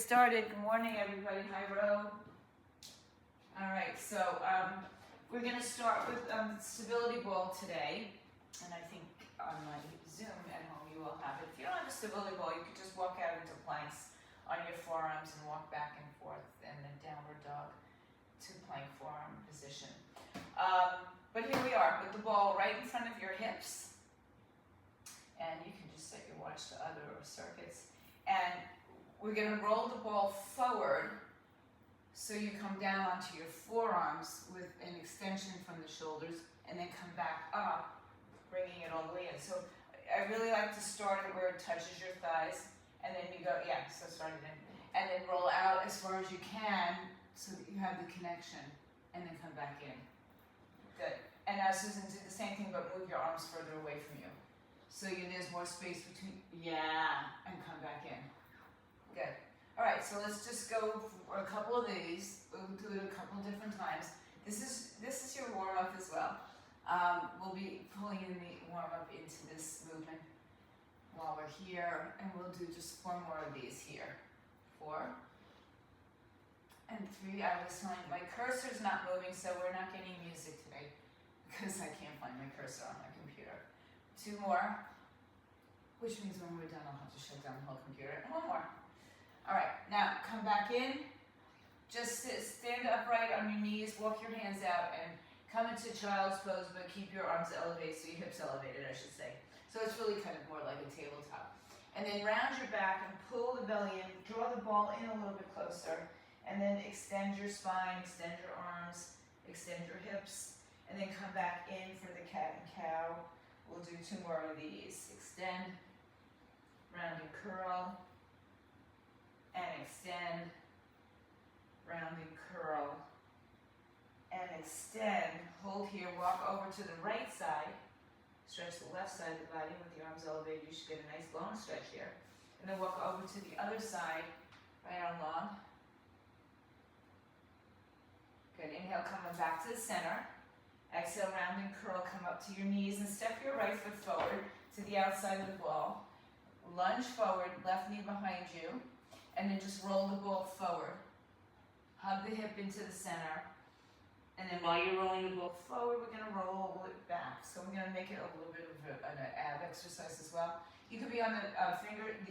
started. Good morning, everybody. Hi, Ro. All right, so we're going to start with stability ball today. And I think on my Zoom at home you will have it. If you don't have a stability ball, you could just walk out into planks on your forearms and walk back and forth in the downward dog to plank forearm position. But here we are with the ball right in front of your hips. And you can just set your watch to other circuits. And we're going to roll the ball forward so you come down onto your forearms with an extension from the shoulders and then come back up, bringing it all the way in. So I really like to start it where it touches your thighs and then you go, yeah, so start it in. And then roll out as far as you can so that you have the connection and then come back in. Good. And now Susan, do the same thing but move your arms further away from you. So there's more space between, and come back in. Good. All right, so let's just go for a couple of these. We'll do it a couple different times. This is your warm-up as well. We'll be pulling in the warm-up into this movement while we're here, and we'll do just 4 more of these here. 4 and 3. I was telling you, my cursor's not moving, so we're not getting music today because I can't find my cursor on my computer. 2 more, which means when we're done, I'll have to shut down the whole computer. And 1 more. All right, now come back in. Just stand upright on your knees, walk your hands out, and come into child's pose, but keep your arms elevated, so your hips elevated, I should say. So it's really kind of more like a tabletop. And then round your back and pull the belly in, draw the ball in a little bit closer, and then extend your spine, extend your arms, extend your hips, and then come back in for the cat and cow. We'll do 2 more of these. Extend, round and curl, and extend, round and curl, and extend. Hold here, walk over to the right side, stretch the left side of the body with your arms elevated. You should get a nice long stretch here. And then walk over to the other side, right arm long. Good, inhale, coming back to the center. Exhale, round and curl, come up to your knees and step your right foot forward to the outside of the ball. Lunge forward, left knee behind you, and then just roll the ball forward. Hug the hip into the center, and then while you're rolling the ball forward, we're gonna roll it back. So we're gonna make it a little bit of an ab exercise as well. You could be on the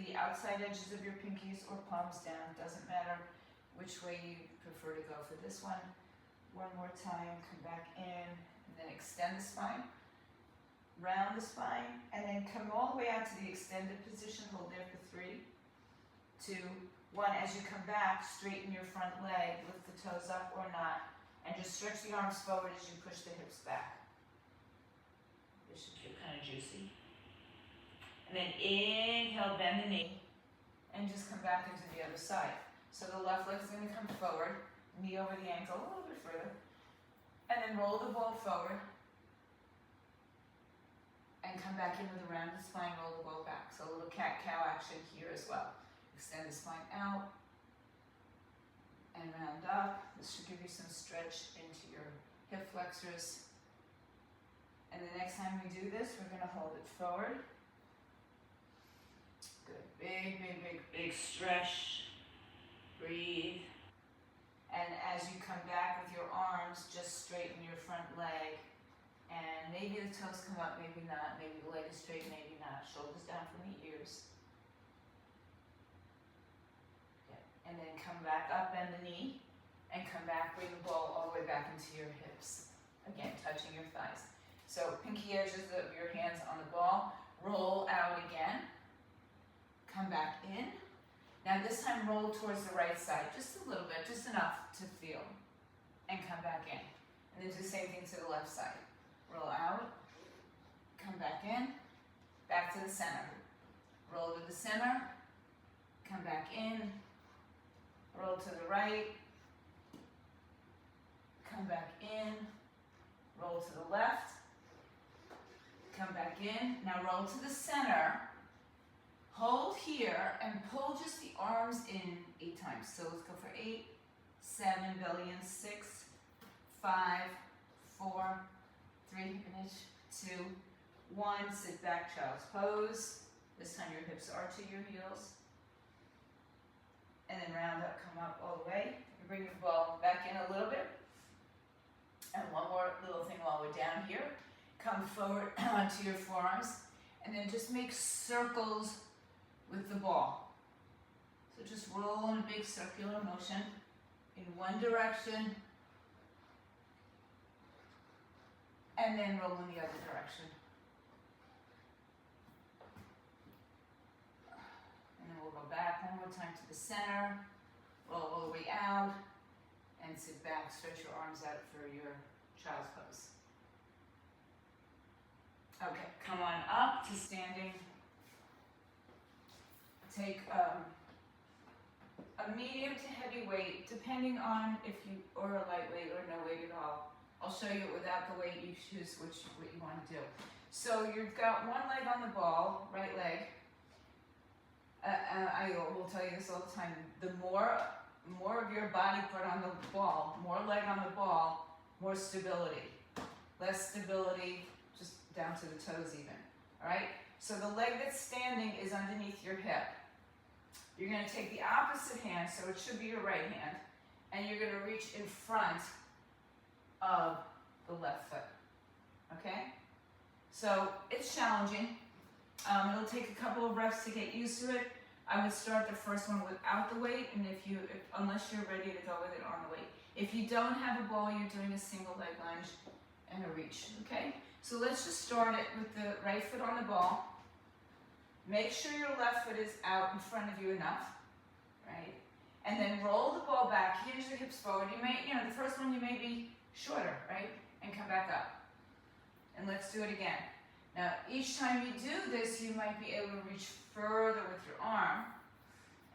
the outside edges of your pinkies or palms down, doesn't matter which way you prefer to go for this one. 1 more time, come back in, and then extend the spine, round the spine, and then come all the way out to the extended position. Hold there for 3, 2, 1. As you come back, straighten your front leg, lift the toes up or not, and just stretch the arms forward as you push the hips back. This should feel kind of juicy. And then inhale, bend the knee, and just come back into the other side. So the left leg's going to come forward, knee over the ankle, a little bit further, and then roll the ball forward, and come back in with a rounded spine, roll the ball back. So a little cat-cow action here as well. Extend the spine out, and round up. This should give you some stretch into your hip flexors. And the next time we do this, we're gonna hold it forward. Good, big, big, big, big stretch. Breathe. And as you come back with your arms, just straighten your front leg. And maybe the toes come up, maybe not. Maybe the leg is straight, maybe not. Shoulders down from the ears. Okay. And then come back up, bend the knee. And come back, bring the ball all the way back into your hips. Again, touching your thighs. So pinky edges of your hands on the ball. Roll out again. Come back in. Now this time roll towards the right side, just a little bit, just enough to feel. And come back in. And then do the same thing to the left side. Roll out, come back in, back to the center. Roll to the center, come back in, roll to the right, come back in, roll to the left, come back in. Now roll to the center. Hold here and pull just the arms in 8 times. So let's go for 8, 7, belly in, 6, 5, 4, 3, finish, 2, 1. Sit back, child's pose. This time your hips are to your heels. and then round up, come up all the way. You bring your ball back in a little bit. And one more little thing while we're down here. Come forward onto your forearms, and then just make circles with the ball. So just roll in a big circular motion in one direction, and then roll in the other direction. And then we'll go back one more time to the center, roll all the way out, and sit back, stretch your arms out for your child's pose. Okay, come on up to standing. Take a medium to heavy weight, depending on if you, or a lightweight or no weight at all. I'll show you without the weight, you choose what you want to do. So you've got one leg on the ball, right leg. I will tell you this all the time. The more of your body put on the ball, more leg on the ball, more stability. Less stability, just down to the toes even. All right? So the leg that's standing is underneath your hip. You're going to take the opposite hand, so it should be your right hand, and you're going to reach in front of the left foot. Okay? So it's challenging. It'll take a couple of reps to get used to it. I would start the first one without the weight, and unless you're ready to go with it on the weight. If you don't have a ball, you're doing a single leg lunge and a reach. Okay? So let's just start it with the right foot on the ball. Make sure your left foot is out in front of you enough, right? And then roll the ball back, hinge the hips forward. You may, the first one you may be shorter, right? And come back up. And let's do it again. Now, each time you do this, you might be able to reach further with your arm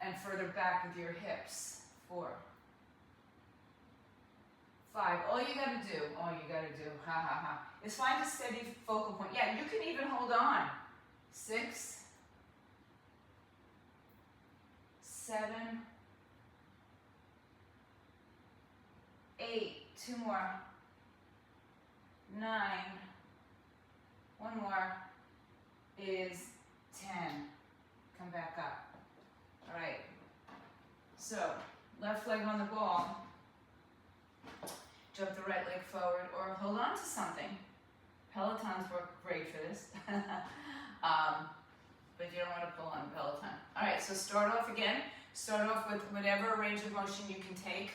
and further back with your hips. 4, 5. All you gotta do, is find a steady focal point. Yeah, you can even hold on. 6, 7, 8, 2 more, 9, 1 more is 10. Come back up. All right. So, left leg on the ball. Jump the right leg forward or hold on to something. Pelotons work great for this. But you don't want to pull on a Peloton. All right, so start off again. Start off with whatever range of motion you can take.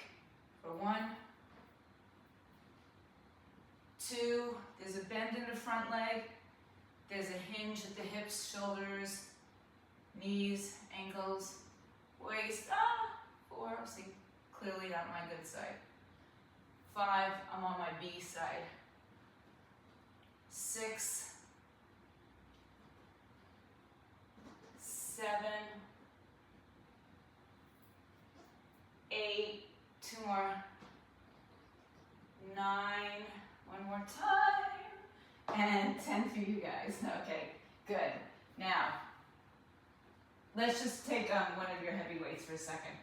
For 1, 2, there's a bend in the front leg. There's a hinge at the hips, shoulders, knees, ankles, waist. 4, see, clearly not my good side. 5, I'm on my B side. 6, 7, 8, 2 more, 9, 1 more time, and 10 for you guys. Okay, good. Now, let's just take one of your heavy weights for a second.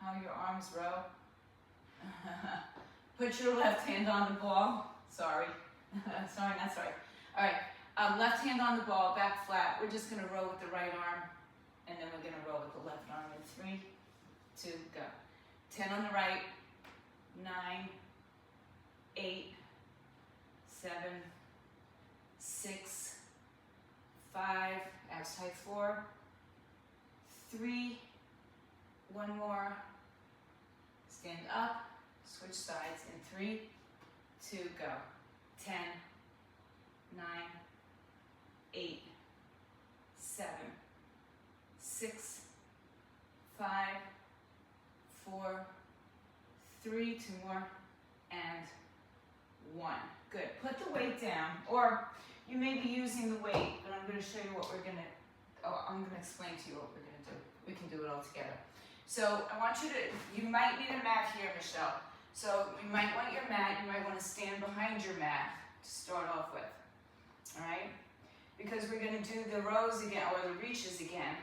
How your arms row. Put your left hand on the ball. Sorry. Sorry, not sorry. All right, left hand on the ball, back flat. We're just going to row with the right arm, and then we're going to row with the left arm in 3, 2, go. 10 on the right, 9, 8, 7, 6, 5, abs tight 4, 3, 1 more, stand up, switch sides in 3, 2, go. 10, 9, 8, 7, 6, 5, 4, 3, 2 more, and 1. Good. Put the weight down, or you may be using the weight, but I'm going to show you what I'm going to explain to you what we're going to do. We can do it all together. So I want you might need a mat here, Michelle. So you might want your mat, you might want to stand behind your mat to start off with, all right? Because we're going to do the rows again, or the reaches again.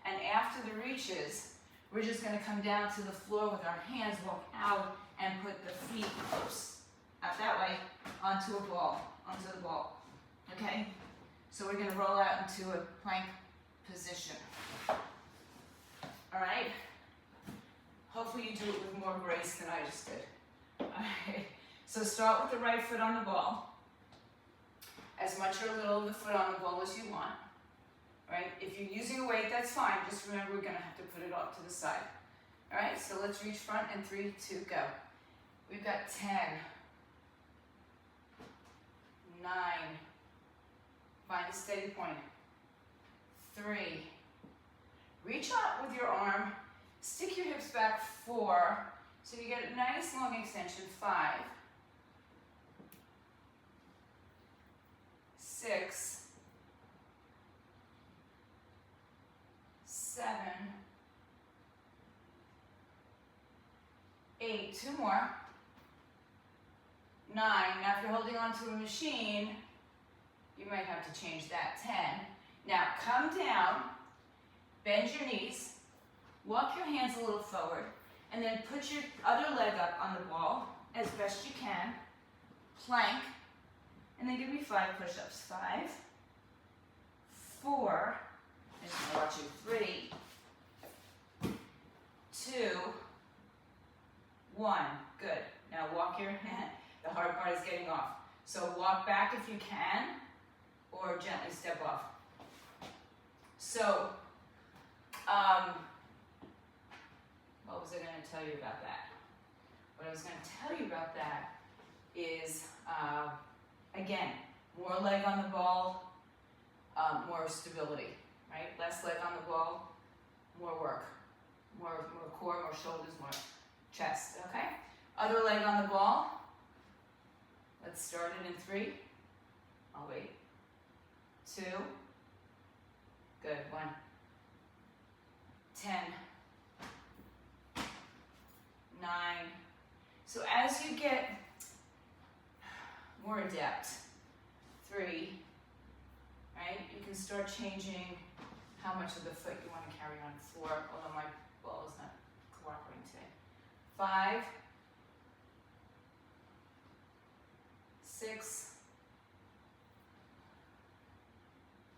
And after the reaches, we're just going to come down to the floor with our hands, walk out, and put the feet close, out that way, onto the ball, okay? So we're gonna roll out into a plank position. All right? Hopefully you do it with more grace than I just did. All right, so start with the right foot on the ball. As much or little of the foot on the ball as you want. Right? If you're using a weight, that's fine. Just remember we're gonna have to put it off to the side. All right, so let's reach front in 3, 2, go. We've got 10, 9, find a steady point, 3, reach out with your arm, stick your hips back, 4, so you get a nice long extension, 5, 6, 7, 8, 2 more, 9, now if you're holding on to a machine, you might have to change that, 10. Now come down, bend your knees, walk your hands a little forward, and then put your other leg up on the ball as best you can, plank, and then give me 5 push-ups, 5, 4, I just want to watch you, 3, 2, 1, good. Now walk your hand, the hard part is getting off. So walk back if you can, or gently step off. So, what was I going to tell you about that? What I was going to tell you about that is, again, more leg on the ball, more stability, right? Less leg on the ball, more work, more core, more shoulders, more chest, okay? Other leg on the ball. Let's start it in 3. I'll wait. 2. Good. 1. 10. 9. So as you get more adept, 3, right? You can start changing how much of the foot you want to carry on 4, although my ball is not cooperating today. 5, 6,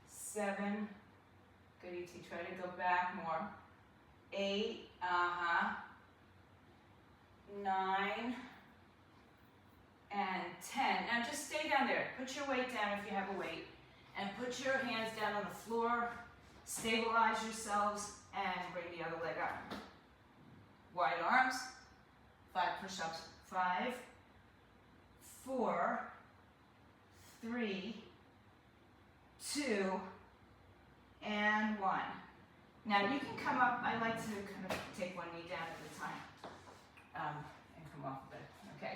7, good E.T., try to go back more, 8, 9, and 10. Now just stay down there. Put your weight down if you have a weight, and put your hands down on the floor, stabilize yourselves, and bring the other leg up. Wide arms, 5 push-ups, 5, 4, 3, 2, and 1. Now you can come up, I like to kind of take one knee down at a time and come off of it, okay.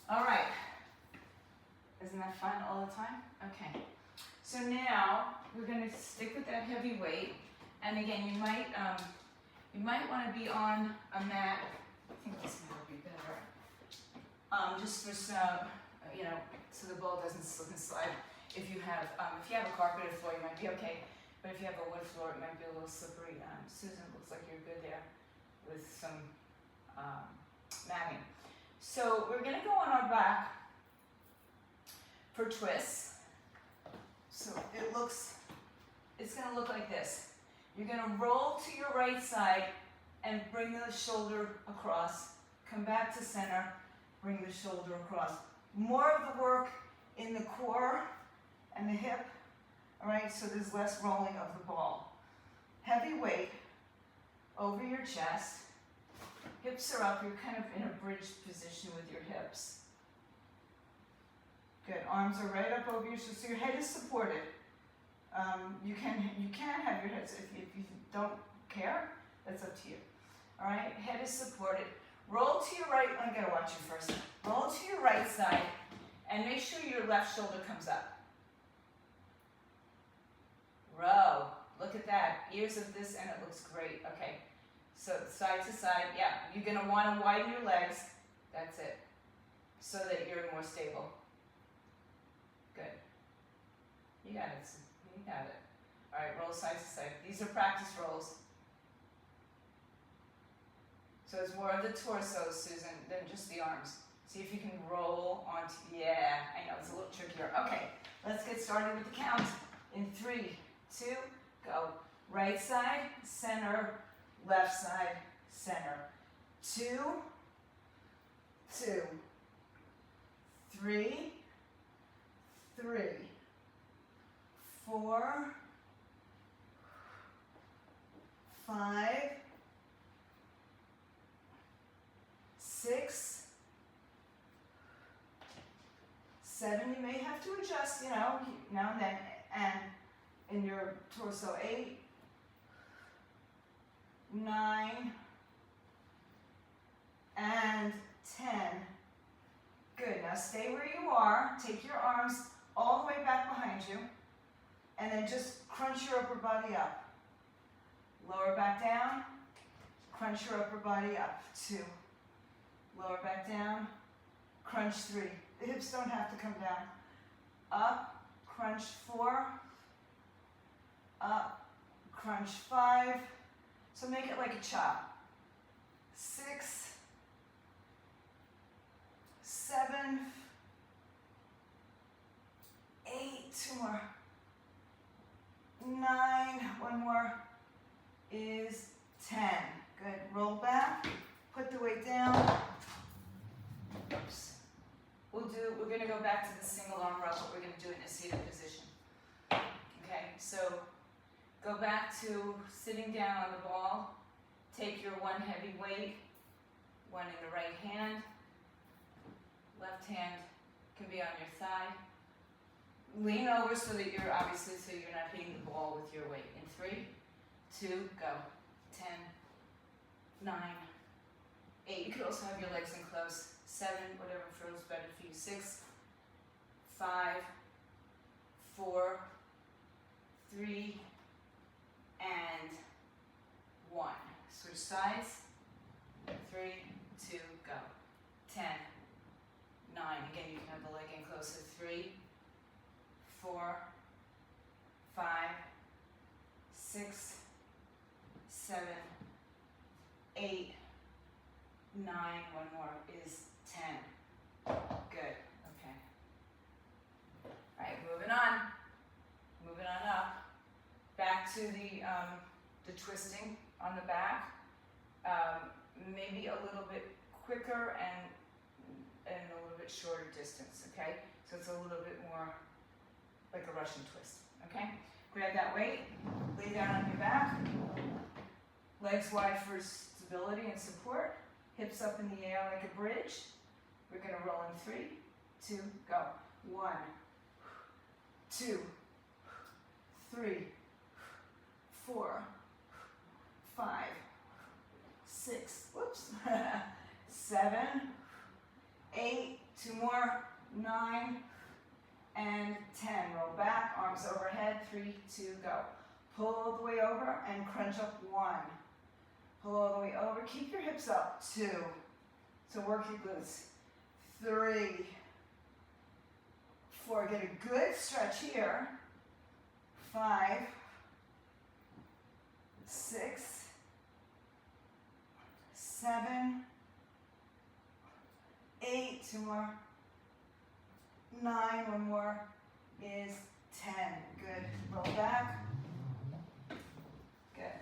All right, isn't that fun all the time? Okay, so now we're gonna stick with that heavy weight, and again, you might want to be on a mat. I think this mat would be better. Just for some, so the ball doesn't slip and slide. If you have a carpeted floor, you might be okay. But if you have a wood floor, it might be a little slippery. Susan, looks like you're good there with some matting. So we're gonna go on our back for twists. So it's gonna look like this. You're gonna roll to your right side and bring the shoulder across. Come back to center, bring the shoulder across. More of the work in the core and the hip, all right, so there's less rolling of the ball. Heavy weight over your chest. Hips are up, you're kind of in a bridged position with your hips. Good, arms are right up over your shoulders, so your head is supported. You can have your head, so if you don't care, that's up to you. All right, head is supported. Roll to your right, I gotta watch you first. Roll to your right side and make sure your left shoulder comes up. Row, look at that, ears of this and it looks great, okay. So side to side, yeah, you're gonna wanna widen your legs, that's it, so that you're more stable. Good, you got it, you got it. All right, roll side to side. These are practice rolls. So it's more of the torso, Susan, than just the arms. See if you can roll onto, yeah, I know, it's a little trickier. Okay, let's get started with the count. In 3, 2, go. Right side, center, left side, center. 2, 2, 3, 3, 4, 5, 6, 7. You may have to adjust, now and then, and in your torso. 8, 9, and 10. Good. Now stay where you are. Take your arms all the way back behind you, and then just crunch your upper body up. Lower back down. Crunch your upper body up. 2. Lower back down. Crunch 3. The hips don't have to come down. Up. Crunch 4. Up. Crunch 5. So make it like a chop. 6, 7, 8, 2 more, 9, 1 more, is 10. Good, roll back, put the weight down. Oops. We're gonna go back to the single arm row, but we're gonna do it in a seated position. Okay, so go back to sitting down on the ball, take your one heavy weight, one in the right hand, left hand can be on your thigh. Lean over so that you're not hitting the ball with your weight. In 3, 2, go. 10, 9, 8. You could also have your legs in close. 7, whatever feels better for you. 6, 5, 4, 3, and 1. Switch sides. 3, 2, go. 10, 9. Again, you can have the leg in close. 3, 4, 5, 6, 7, 8, 9. 1 more is 10. Good. Okay. All right, moving on. Moving on up. Back to the twisting on the back. Maybe a little bit quicker and a little bit shorter distance, okay? So it's a little bit more like a Russian twist, okay? Grab that weight, lay down on your back, legs wide for stability and support, hips up in the air like a bridge. We're gonna roll in 3, 2, go. 1, 2, 3, 4, 5, 6, whoops, 7, 8, 2 more, 9, and 10. Roll back, arms overhead, 3, 2, go. Pull all the way over and crunch up 1. Pull all the way over, keep your hips up, 2. So work your glutes. 3, 4, get a good stretch here. 5, 6, 7, 8, 2 more, 9, 1 more, is 10. Good. Roll back. Good.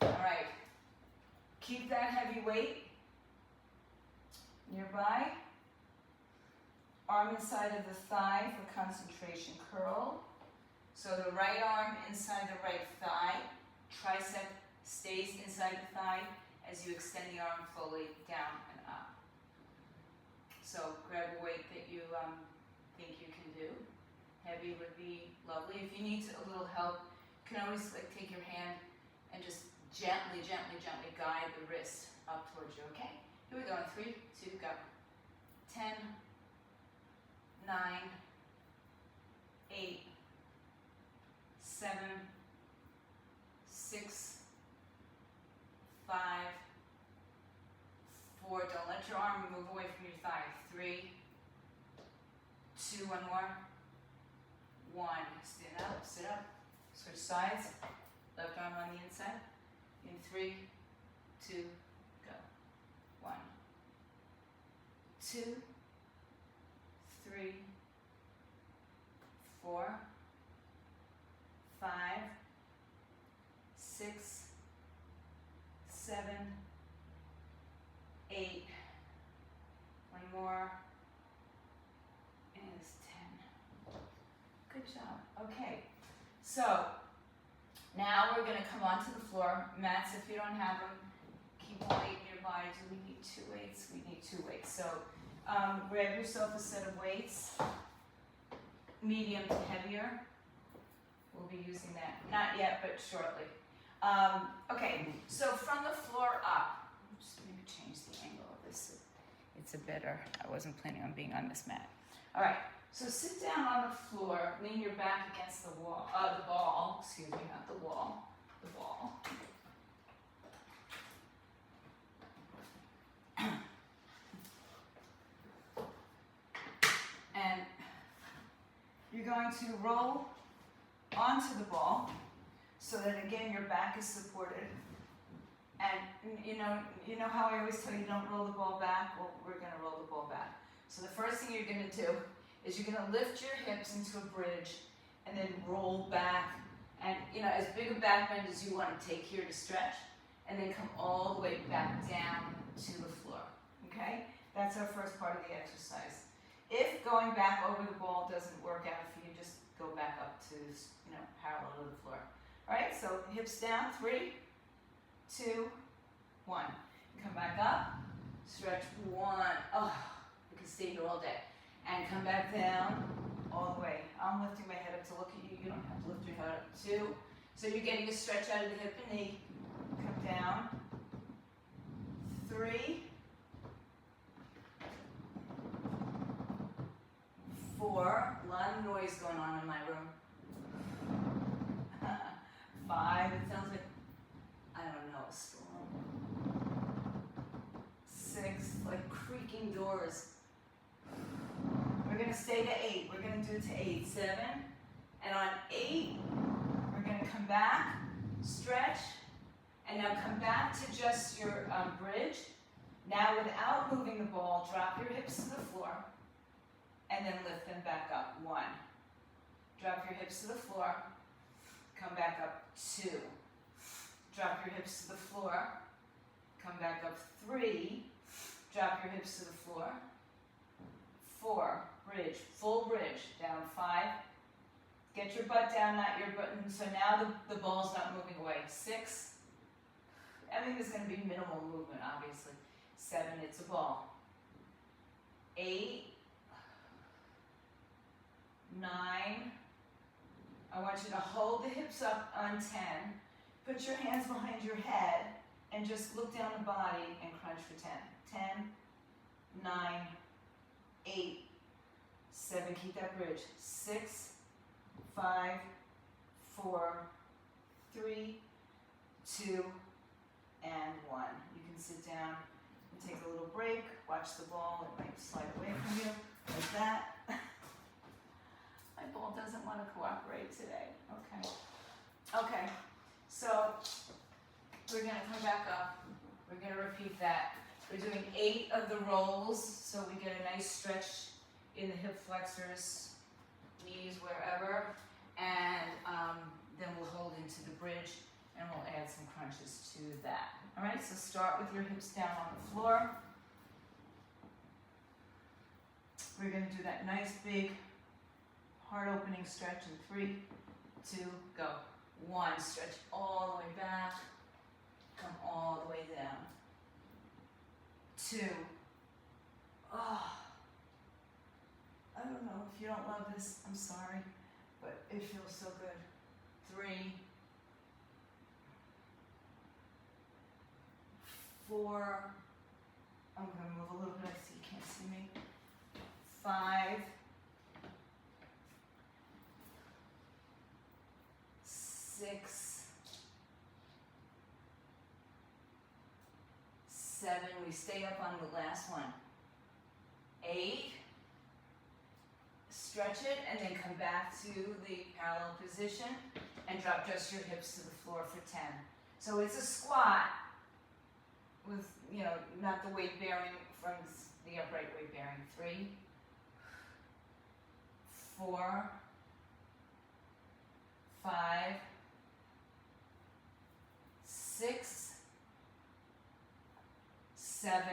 All right. Keep that heavy weight nearby. Arm inside of the thigh for concentration curl. So the right arm inside the right thigh. Tricep stays inside the thigh as you extend the arm fully down and up. So grab a weight that you think you can do. Heavy would be lovely. If you need a little help, you can always take your hand and just gently, gently, gently guide the wrist up towards you, okay? Here we go in 3, 2, go. 10, 9, 8, 7, 6, 5, 4. Don't let your arm move away from your thigh. 3, 2, 1 more. 1. Stand up, sit up. Switch sides. Left arm on the inside. In 3, 2, go. 1, 2, 3, 4, 5, 6, 7, 8, one more, is 10. Good job. Okay, so now we're going to come onto the floor. Mats, if you don't have them, keep a weight nearby. Do we need 2 weights? We need 2 weights. So grab yourself a set of weights, medium to heavier. We'll be using that. Not yet, but shortly. Okay, so from the floor up, I'm just going to change the angle of this. It's a better, I wasn't planning on being on this mat. All right, so sit down on the floor, lean your back against the wall, the ball, excuse me, not the wall, the ball. And you're going to roll onto the ball so that again your back is supported. And you know how I always tell you don't roll the ball back? Well, we're going to roll the ball back. So the first thing you're going to do is you're going to lift your hips into a bridge and then roll back. And as big a back bend as you want to take here to stretch, and then come all the way back down to the floor. Okay? That's our first part of the exercise. If going back over the ball doesn't work out for you, just go back up to parallel to the floor. All right, so hips down, 3, 2, 1. Come back up, stretch 1. Oh, you can stay here all day. And come back down all the way. I'm lifting my head up to look at you. You don't have to lift your head up. 2. So you're getting a stretch out of the hip and knee. Come down. 3. 4. A lot of noise going on in my room. 5. It sounds like, I don't know, a storm. 6. Like creaking doors. We're going to stay to 8. We're going to do it to 8. 7. And on 8, we're going to come back, stretch, and now come back to just your bridge. Now without moving the ball, drop your hips to the floor, and then lift them back up. 1. Drop your hips to the floor, come back up. 2. Drop your hips to the floor, come back up. 3. Drop your hips to the floor. 4. Bridge, full bridge, down. 5. Get your butt down, not your butt. So now the ball's not moving away. 6. I mean, there's going to be minimal movement, obviously. 7, it's a ball. 8. 9. I want you to hold the hips up on 10. Put your hands behind your head and just look down the body and crunch for 10. 10, 9, 8, 7. Keep that bridge. 6, 5, 4, 3, 2, and 1. You can sit down and take a little break. Watch the ball. It might slide away from you like that. My ball doesn't want to cooperate today. Okay, so we're going to come back up. We're going to repeat that. We're doing 8 of the rolls, so we get a nice stretch in the hip flexors, knees, wherever, and then we'll hold into the bridge, and we'll add some crunches to that. All right, so start with your hips down on the floor. We're going to do that nice big heart opening stretch in 3, 2, go. 1, stretch all the way back, come all the way down. 2, oh, I don't know if you don't love this, I'm sorry, but it feels so good. 3, 4, I'm going to move a little bit so you can't see me. 5, 6, 7, we stay up on the last one. 8, stretch it and then come back to the parallel position and drop just your hips to the floor for 10. So it's a squat with, not the weight bearing from the upright weight bearing. 3, 4, 5, 6, 7,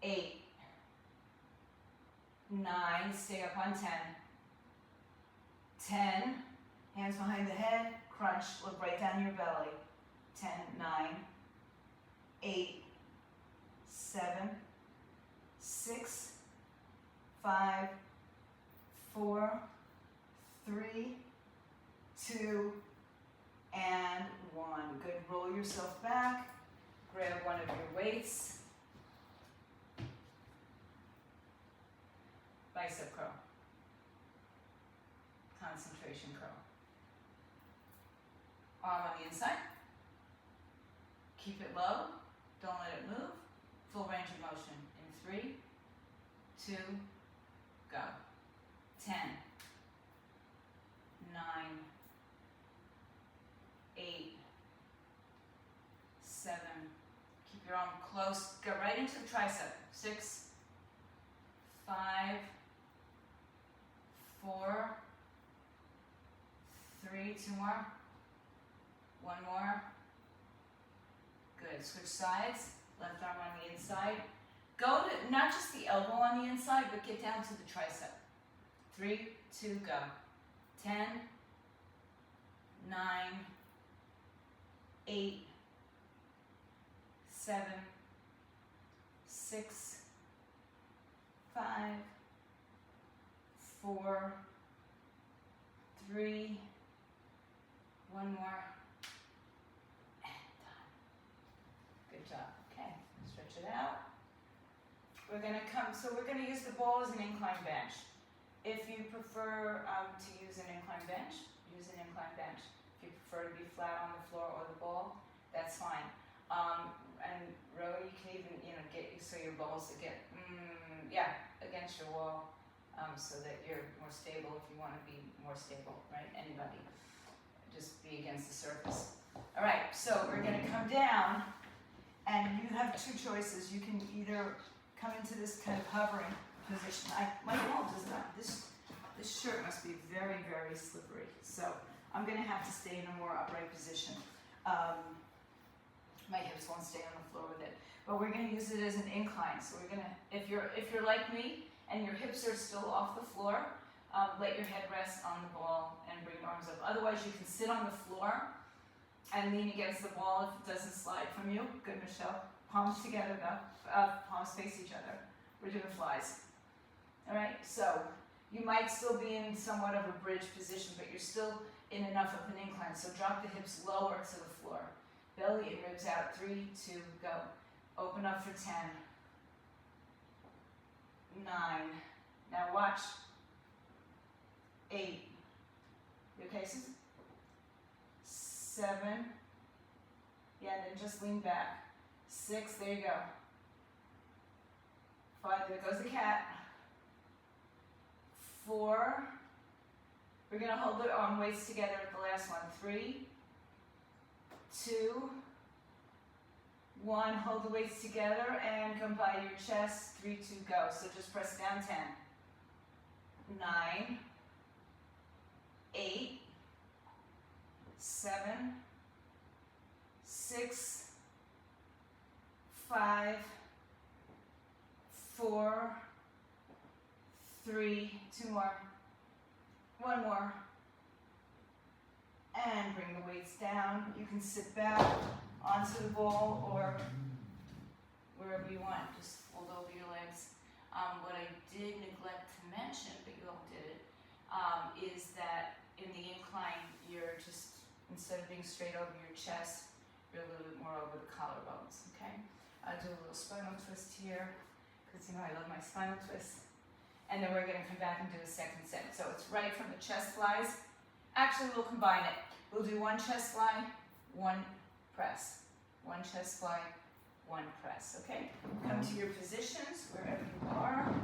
8, 9, stay up on 10, 10, hands behind the head, crunch, look right down your belly, 10, 9, 8, 7, 6, 5, 4, 3, 2, and 1. Good, roll yourself back, grab one of your weights, bicep curl, concentration curl. Arm on the inside, keep it low, don't let it move, full range of motion in 3, 2, go. 10, 9, 8, 7, keep your arm close, go right into the tricep, 6, 5, 4, 3, 2 more, 1 more, good, switch sides, left arm on the inside, go to, not just the elbow on the inside, but get down to the tricep, 3, 2, go, 10, 9, 8, 7, 6, 5, 4, 3, 1 more, and done. Good job. Okay, stretch it out. We're going to use the ball as an incline bench. If you prefer to use an incline bench, use an incline bench. If you prefer to be flat on the floor or the ball, that's fine. And row, you can even, get so your balls to get, against your wall, so that you're more stable if you want to be more stable, right? Anybody, just be against the surface. All right, so we're going to come down, and you have 2 choices. You can either come into this kind of hovering position. My ball does not. This shirt must be very, very slippery. So I'm going to have to stay in a more upright position. My hips won't stay on the floor with it. But we're going to use it as an incline. So we're going to, if you're like me and your hips are still off the floor, let your head rest on the ball and bring your arms up. Otherwise, you can sit on the floor and lean against the ball if it doesn't slide from you. Good, Michelle. Palms together, though. Palms face each other. We're doing flies. All right, so you might still be in somewhat of a bridge position, but you're still in enough of an incline. So drop the hips lower to the floor. Belly and ribs out. 3, 2, go. Open up for 10. 9. Now watch. 8. You okay, Susan? 7. Yeah, then just lean back. 6, there you go. 5, there goes the cat. 4, we're going to hold the arm weights together at the last one. 3, 2, 1, hold the weights together and come by your chest. 3, 2, go. So just press down. 10, 9, 8, 7, 6, 5, 4, 3, 2 more, 1 more, and bring the weights down. You can sit back onto the ball or wherever you want, just fold over your legs. What I did neglect to mention, but you all did it, is that in the incline, you're just, instead of being straight over your chest, you're a little bit more over the collarbones, okay? I'll do a little spinal twist here, because I love my spinal twist. And then we're going to come back and do a second set. So it's right from the chest flies. Actually, we'll combine it. We'll do 1 chest fly, 1 press. 1 chest fly, 1 press, okay? Come to your positions, wherever you are.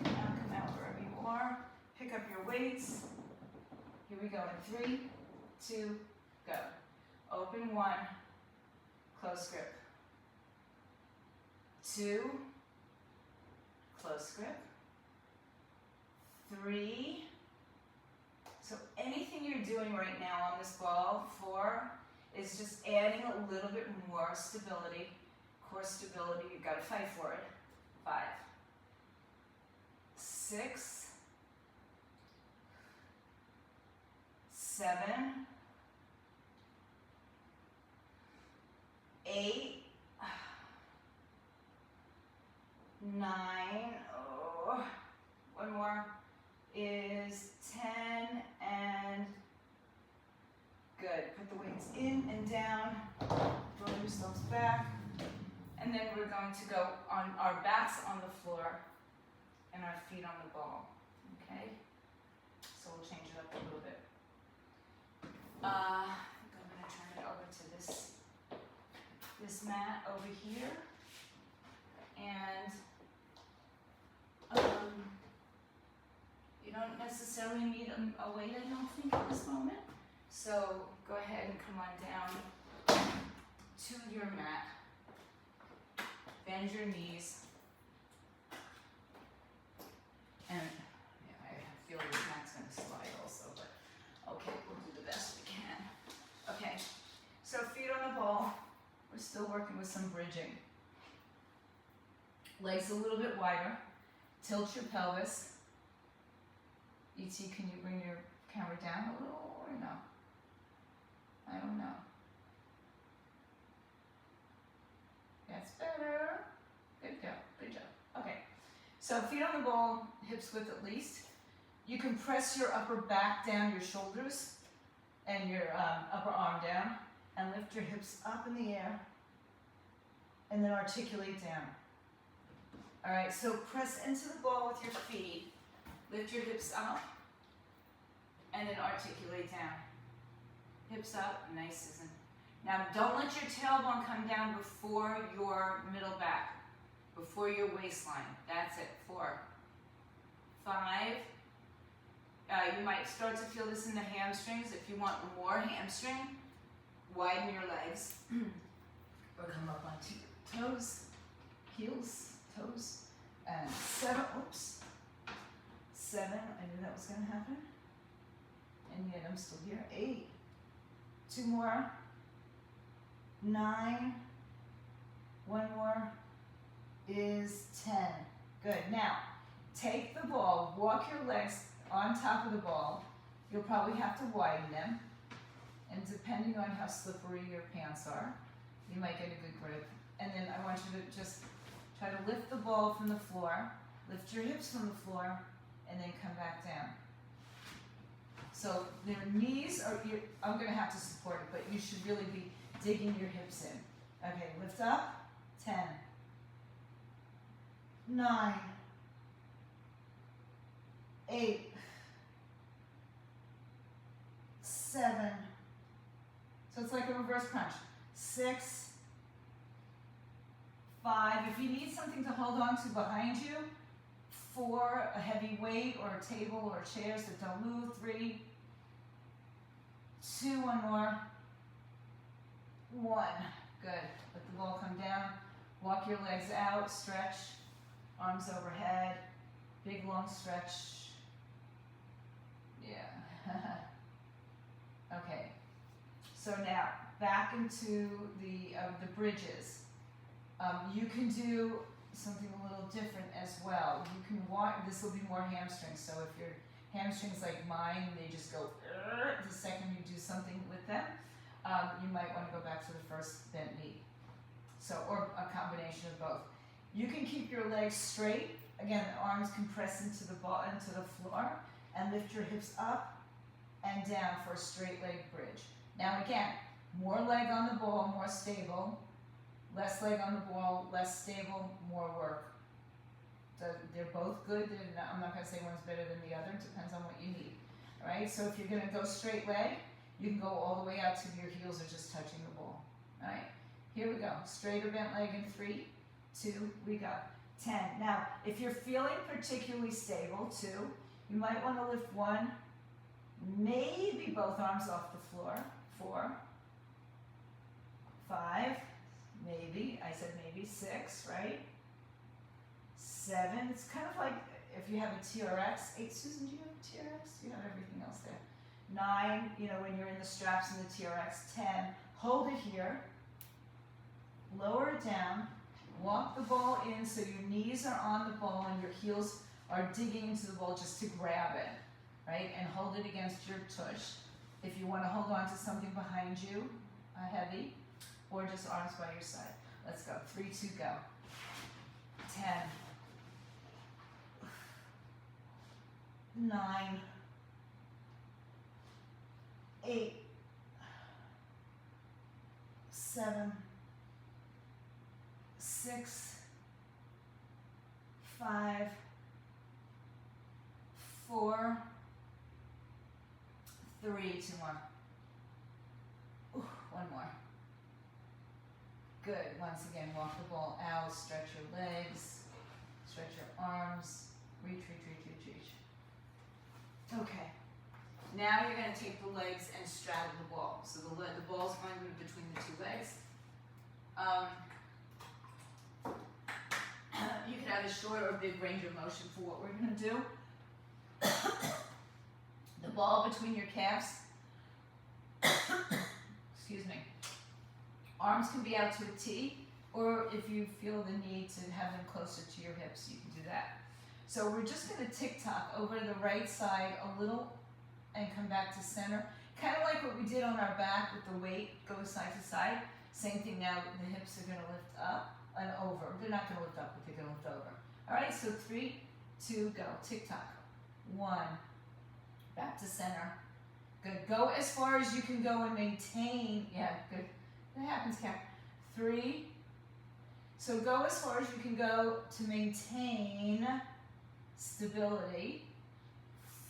Now come out wherever you are. Pick up your weights. Here we go in 3, 2, go. Open 1, close grip. 2, close grip. 3. So anything you're doing right now on this ball, 4, is just adding a little bit more stability. Core stability, you've got to fight for it. 5, 6, 7, 8, 9, oh, one more is 10, and good. Put the weights in and down, roll yourselves back, and then we're going to go on our backs on the floor and our feet on the ball, okay? So we'll change it up a little bit. I think I'm gonna turn it over to this mat over here, and you don't necessarily need a weight, I don't think, at this moment. So go ahead and come on down to your mat. Bend your knees. And yeah, I feel your mat's going to slide also, but okay, we'll do the best we can. Okay, so feet on the ball. We're still working with some bridging. Legs a little bit wider. Tilt your pelvis. E.T., can you bring your camera down a little or no? I don't know. That's better. Good job. Good job. Okay. So feet on the ball, hips width at least. You can press your upper back down, your shoulders, and your upper arm down, and lift your hips up in the air, and then articulate down. All right, so press into the ball with your feet, lift your hips up, and then articulate down. Hips up, nice, isn't it? Now don't let your tailbone come down before your middle back, before your waistline. That's it. 4, 5. You might start to feel this in the hamstrings. If you want more hamstring, widen your legs. Or come up onto your toes, heels, toes. And 7, oops. 7, I knew that was gonna happen. And yet I'm still here. 8, 2 more. 9, 1 more is 10. Good. Now, take the ball, walk your legs on top of the ball. You'll probably have to widen them. And depending on how slippery your pants are, you might get a good grip. And then I want you to just try to lift the ball from the floor, lift your hips from the floor, and then come back down. So their knees are, I'm going to have to support it, but you should really be digging your hips in. Okay, lift up, 10, 9, 8, 7, so it's like a reverse crunch, 6, 5, if you need something to hold on to behind you, 4, a heavy weight or a table or chairs that don't move, 3, 2, 1 more, 1, good, let the ball come down, walk your legs out, stretch, arms overhead, big long stretch, yeah, okay, so now back into the bridges. You can do something a little different as well. You can walk, this will be more hamstrings, so if your hamstrings like mine, they just go the second you do something with them, you might want to go back to the first bent knee. So, or a combination of both. You can keep your legs straight. Again, the arms can press into the ball, into the floor, and lift your hips up and down for a straight leg bridge. Now again, more leg on the ball, more stable. Less leg on the ball, less stable, more work. So they're both good. I'm not going to say one's better than the other. It depends on what you need. All right, so if you're going to go straight leg, you can go all the way out to your heels are just touching the ball. All right, here we go. Straight or bent leg in 3, 2, we go. 10. Now, if you're feeling particularly stable, 2, you might want to lift 1, maybe both arms off the floor. 4, 5, maybe, I said maybe 6, right? 7, it's kind of like, if you have a TRX, 8, Susan, do you have a TRX? You have everything else there. 9, you know, when you're in the straps in the TRX. 10, hold it here, lower it down, walk the ball in so your knees are on the ball and your heels are digging into the ball just to grab it, right? And hold it against your tush. If you want to hold on to something behind you, heavy, or just arms by your side. Let's go. 3, 2, go. 10, 9, 8, 7, 6, 5, 4, 3, 2 more. Ooh, 1 more. Good. Once again, walk the ball out, stretch your legs, stretch your arms, reach, reach, reach, reach, reach. Okay. Now you're going to take the legs and straddle the ball. So the ball's going to be between the 2 legs. You can have a short or big range of motion for what we're going to do. The ball between your calves. Excuse me. Arms can be out to a T, or if you feel the need to have them closer to your hips, you can do that. So we're just going to tick-tock over to the right side a little and come back to center. Kind of like what we did on our back with the weight, go side to side. Same thing now, the hips are going to lift up and over. They're not going to lift up, but they're going to lift over. All right, so 3, 2, go. Tick-tock. 1, back to center. Good. Go as far as you can go and maintain. Yeah, good. That happens, Kat. 3. So go as far as you can go to maintain stability.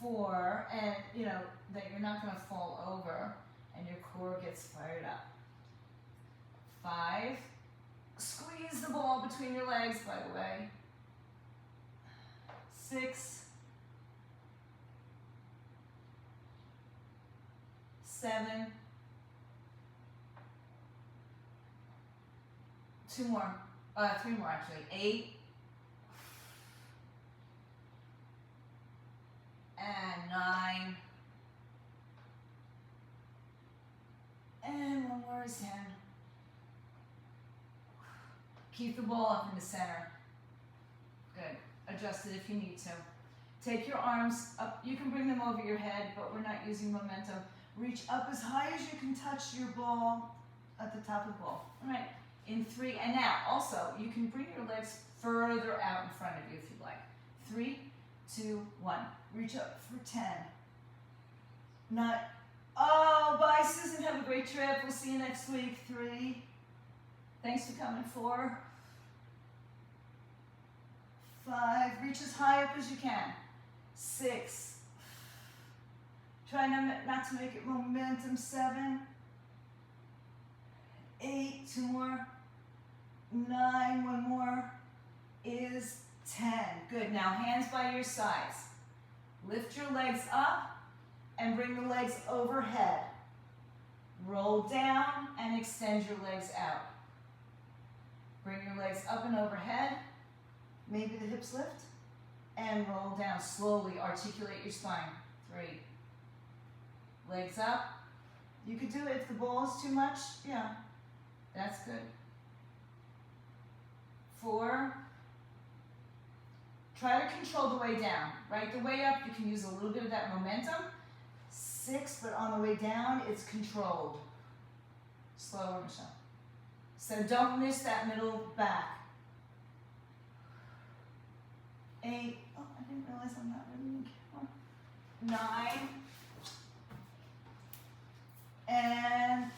4, and you know that you're not going to fall over and your core gets fired up. 5. Squeeze the ball between your legs, by the way. 6. 7. 2 more. 3 more actually. 8. And 9. And 1 more is 10. Keep the ball up in the center. Good. Adjust it if you need to. Take your arms up. You can bring them over your head, but we're not using momentum. Reach up as high as you can touch your ball at the top of the ball. All right. In 3. And now, also, you can bring your legs further out in front of you if you'd like. 3, 2, 1. Reach up for 10. 9. Oh, bye, Susan. Have a great trip. We'll see you next week. 3. Thanks for coming. 4. 5. Reach as high up as you can. 6. Try not to make it momentum. 7. 8. 2 more. 9. 1 more is 10. Good. Now hands by your sides. Lift your legs up and bring the legs overhead. Roll down and extend your legs out. Bring your legs up and overhead. Maybe the hips lift. And roll down. Slowly articulate your spine. 3. Legs up. You could do it if the ball is too much. Yeah, that's good. 4. Try to control the way down, right? The way up, you can use a little bit of that momentum. 6, but on the way down, it's controlled. Slower, Michelle. So don't miss that middle back. 8. Oh, I didn't realize I'm not really in camera. 9. And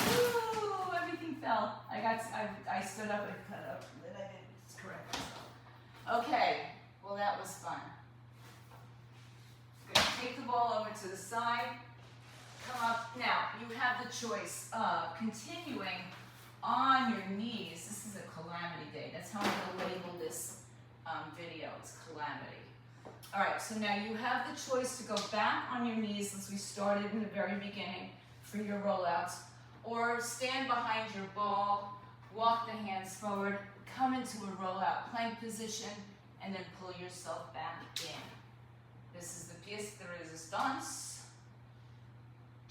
woo, everything fell. I stood up and cut up. Then I didn't correct myself. Okay, well that was fun. Good. Take the ball over to the side. Come up. Now, you have the choice of continuing on your knees. This is a calamity day. That's how I'm going to label this video. It's calamity. All right, so now you have the choice to go back on your knees as we started in the very beginning for your rollouts, or stand behind your ball, walk the hands forward, come into a rollout plank position, and then pull yourself back in. This is the pièce de résistance.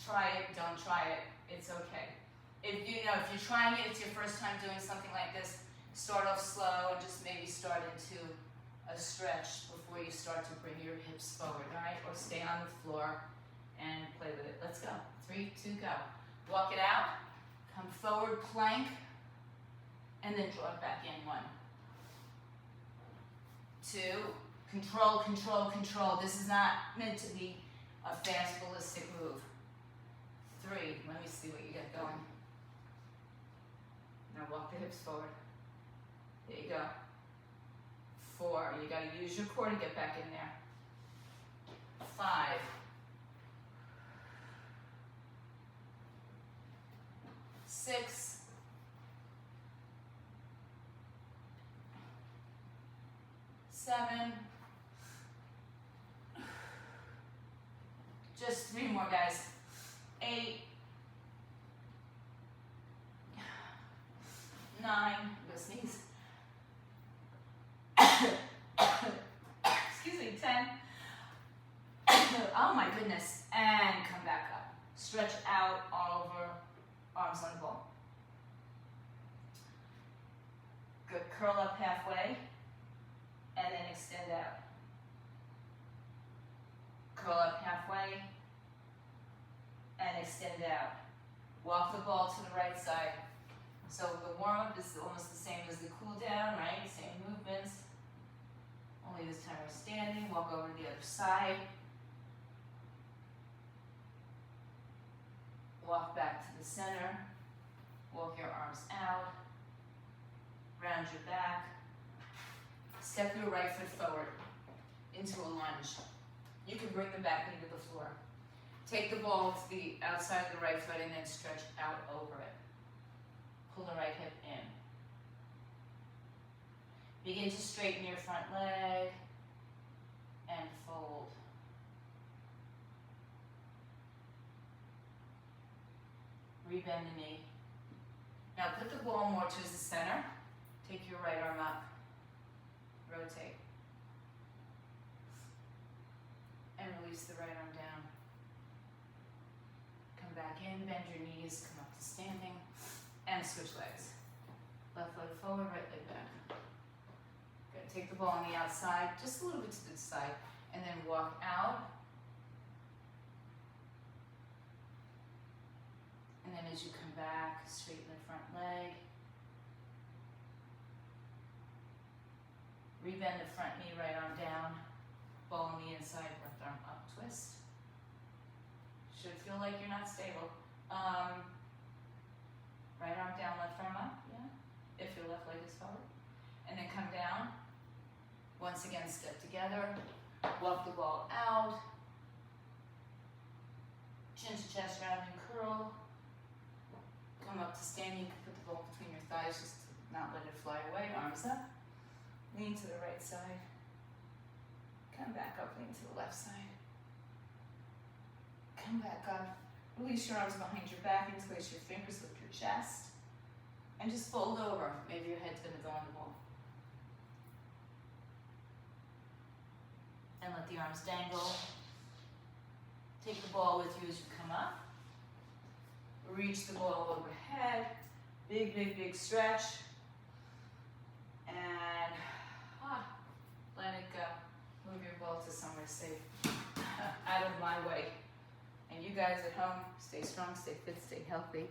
Try it, don't try it, it's okay. If you're trying it, it's your first time doing something like this, start off slow and just maybe start into a stretch before you start to bring your hips forward, all right? Or stay on the floor and play with it. Let's go. 3, 2, go. Walk it out, come forward, plank, and then draw it back in. 1, 2, control, control, control. This is not meant to be a fast ballistic move. 3, let me see what you got going. Now walk the hips forward. There you go. 4, you gotta use your core to get back in there. 5, 6, 7, just 3 more, guys. 8, 9, I'm gonna sneeze. Excuse me, 10. Oh my goodness, and come back up. Stretch out all over, arms on the ball. Good, curl up halfway, and then extend out. Curl up halfway, and extend out. Walk the ball to the right side. So the warm-up is almost the same as the cool down, right? Same movements. Only this time we're standing. Walk over to the other side. Walk back to the center. Walk your arms out. Round your back. Step your right foot forward into a lunge. You can bring the back knee to the floor. Take the ball to the outside of the right foot and then stretch out over it. Pull the right hip in. Begin to straighten your front leg and fold. Rebend the knee. Now put the ball more towards the center. Take your right arm up. Rotate. And release the right arm down. Come back in, bend your knees, come up to standing, and switch legs. Left leg forward, right leg back. Good. Take the ball on the outside, just a little bit to the side, and then walk out. And then as you come back, straighten the front leg. Rebend the front knee, right arm down. Ball on the inside, left arm up, twist. Should feel like you're not stable. Right arm down, left arm up, yeah? If your left leg is forward. And then come down. Once again, step together. Walk the ball out. Chin to chest, round and curl. Come up to standing. You can put the ball between your thighs just to not let it fly away. Arms up. Lean to the right side. Come back up, lean to the left side. Come back up. Release your arms behind your back, interlace your fingers, lift your chest. And just fold over. Maybe your head's gonna go on the ball. And let the arms dangle. Take the ball with you as you come up. Reach the ball overhead. Big, big, big stretch. And let it go. Move your ball to somewhere safe. Out of my way. And you guys at home, stay strong, stay fit, stay healthy.